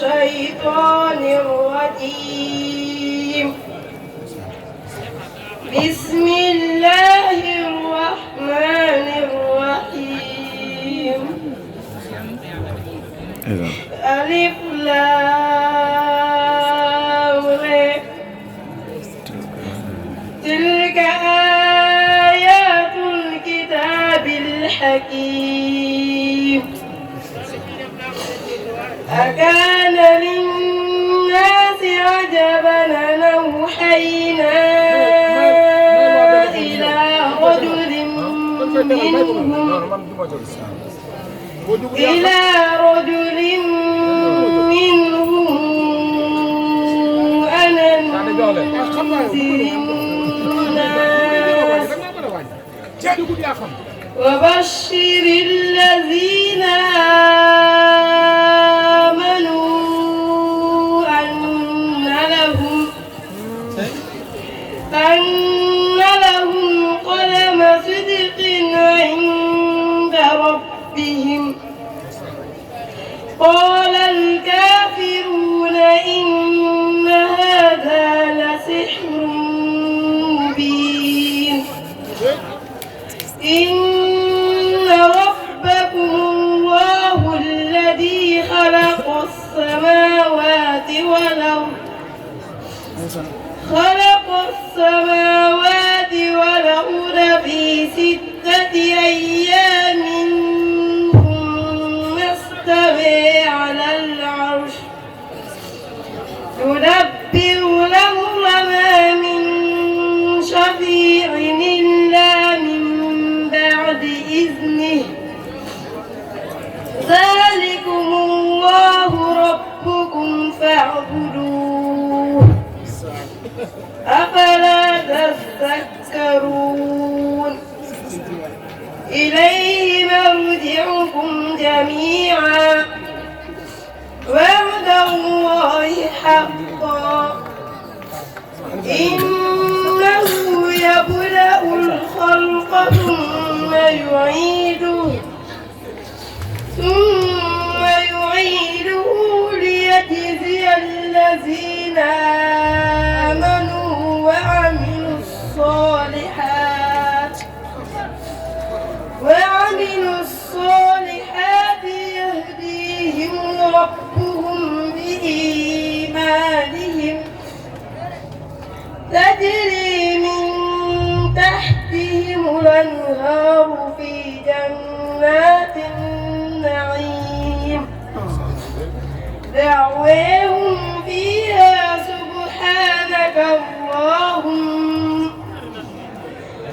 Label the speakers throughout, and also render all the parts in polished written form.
Speaker 1: الشيطان الرجيم بسم الله الرحمن الرحيم ألف لام ر تلك آيات الكتاب الحكيم أكان للناس عجبا أن أوحينا إلى رجل منهم أن أنذر الناس وبشر الذين آمنوا أن لهم قدم صدق عند ربهم قال الكافرون إن هذا لسحر مبين إن ربكم الله الذي خلق السماوات والأرض في 6 أيام ثم استوى على العرش يدبر الأمر ما من شفيع إلا من بعد إذنه ذلكم الله ربكم فاعبدوه أفلا تذكرون إليه مرجعكم جميعا وعد الله حقا إنه يبدأ الخلق ثم يعيده ليجزي الذين آمنوا وعملوا الصالحات يهديهم ربهم بإيمانهم تجري من تحتهم الأنهار في جنات النعيم دعواهم فيها سبحانك اللهم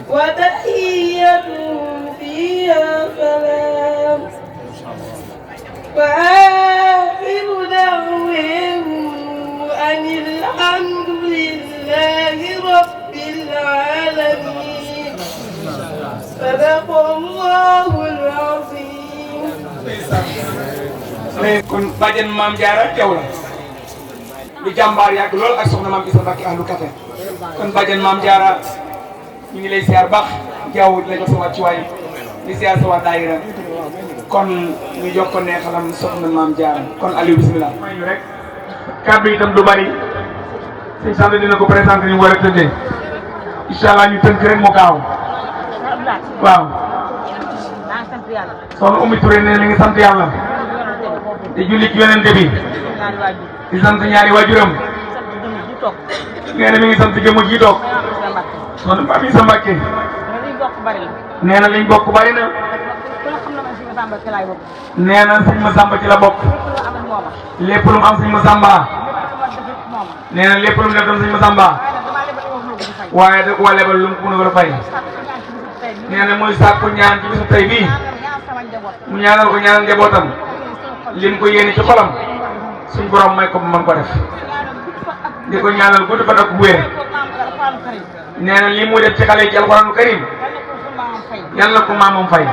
Speaker 1: وتحيتهم فيها سلام وآخر دعواهم أن الحمد لله رب العالمين صدق الله العظيم.
Speaker 2: kon bàjjen maam Jaara Jaw la di jàmbaar yàgg lool ak soxna maam Isa Mbàkke ahlu Kafe kon bàjjen maam Jaara ñu ngi lay siyaar baax Jaw di la jox sa wàccuwaay di siyaar sa waa daayira kon ñu jox ko neexalam soxna maam Jaara kon Aliou bismillah may ñu rek kàddu itam du bari sëñ sant dina ko présenté ni war a tëddee incha allah ñu tënk rek mu gaaw waaw soxna Oumy Touré ne li ngi sant yàlla di julli ci yonente bi di sant ñaari waajuram nee na mi ngi sant jëmm ji toog soxna Maam Isa Mbàkke nee na liñ bokk bari na nee na sëñ Masamba ci la bokk lépp lu mu am sëñ Masamba nee na lépp lu mu def doon sëñ Masamba waaye da koo lebal lu mu ko mën a fay nee na muy sàkku ñaan ci bisu tey bii mu ñaanal ko ñaanal njabootam lim ko yéene ci xolam suñ borom may ko mën ko def di ko ñaanal gudd fan ak wér nee na li mu def ci xale yi ci alxuraanu karim yàlla ko maamam fay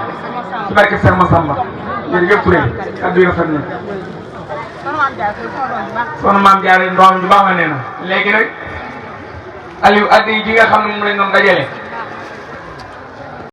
Speaker 2: ci barke Seex Masamba jërëjëf Touré kaddu yi rafet na soxna maam Jaara ndoom ju baax la nee na léegi nag Aliou addi yi nga xam ne moom lañ doon dajale